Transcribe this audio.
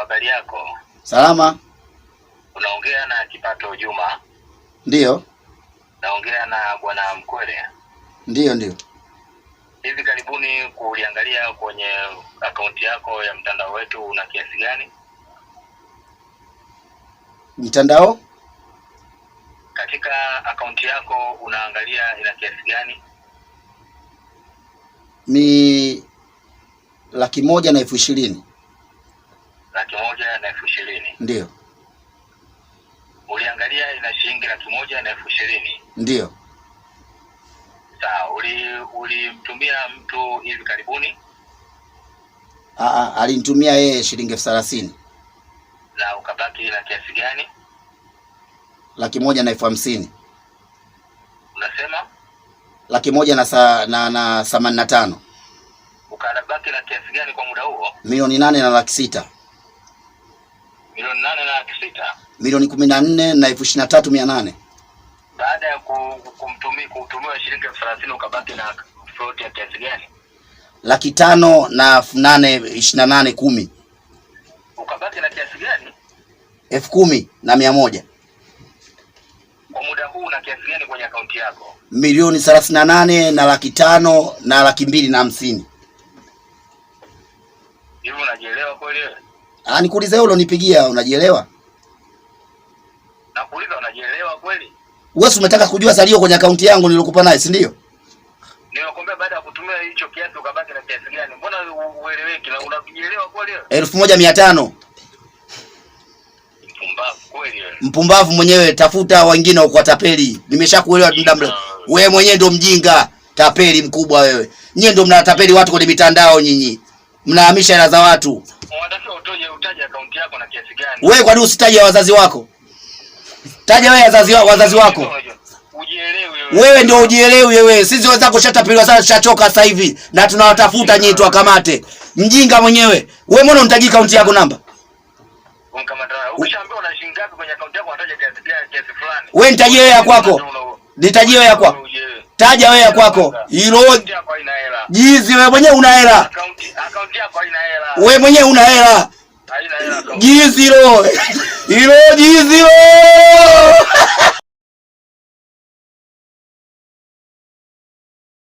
habari yako? Salama. Unaongea na Kipato Juma. Ndiyo. Naongea na Bwana Mkwele. Ndiyo. Hivi karibuni kuliangalia kwenye akaunti yako ya mtandao wetu una kiasi gani? Mtandao? Katika akaunti yako unaangalia ina kiasi gani? Ni 1,20,000. 1,20,000. Ndiyo. Uliangalia ina shilingi 1,20,000? Ndiyo. Sawa, ulimtumia mtu hivi karibuni? Alinitumia yeye shilingi 30,000. Na ukabaki na kiasi gani? 150,000. Unasema? 185. Ukabaki na kiasi gani kwa muda huo? 8,600,000. 8,600,000? 14,23,800. Baada ya kutumiwa shilingi 30,000 ukabaki na float ya kiasi gani? 5,828,10. Ukabaki na kiasi gani? 10,100. Kwa muda huu na kiasi gani kwenye akaunti yako? 38,500,000 na 250,000. Hivi unajielewa kweli wewe? Nikuulize wewe ulonipigia unajielewa? Nakuuliza unajielewa kweli? Wewe umetaka kujua salio kwenye akaunti yangu nilokupa naye, si ndio? Nimekwambia baada ya kutumia hicho kiasi ukabaki na kiasi gani? Mbona ueleweki na unajielewa kweli wewe? 1,500. Mpumbavu kweli wewe. Mpumbavu mwenyewe, tafuta wengine wa tapeli. Nimeshakuelewa muda mrefu. Wewe mwenyewe ndo mjinga, tapeli mkubwa wewe. Nyie ndo mnatapeli watu kwenye mitandao nyinyi. Mnahamisha hela za watu. Unataka utaje akaunti yako na kiasi gani? Wewe kwa nini usitaje wazazi wako? Taja wewe wazazi wako. Ujielewe wewe. Wewe ndio ujielewe wewe. Sisi wenzako shatapeliwa sana, tushachoka sasa hivi na tunawatafuta nyinyi tuwakamate. Mjinga mwenyewe. Wewe mbona unitaji akaunti yako namba? Unkamata. Ukishaambiwa una shilingi ngapi kwenye akaunti yako unataja kiasi fulani. Wewe nitajie wewe ya kwako. Nitajie wewe ya kwako. Taja wewe ya kwako. Hilo jizi wewe mwenyewe una hela. Akaunti yako haina hela. Wewe mwenyewe una hela. Haina hela. Jizi hilo. Hilo jizi hilo.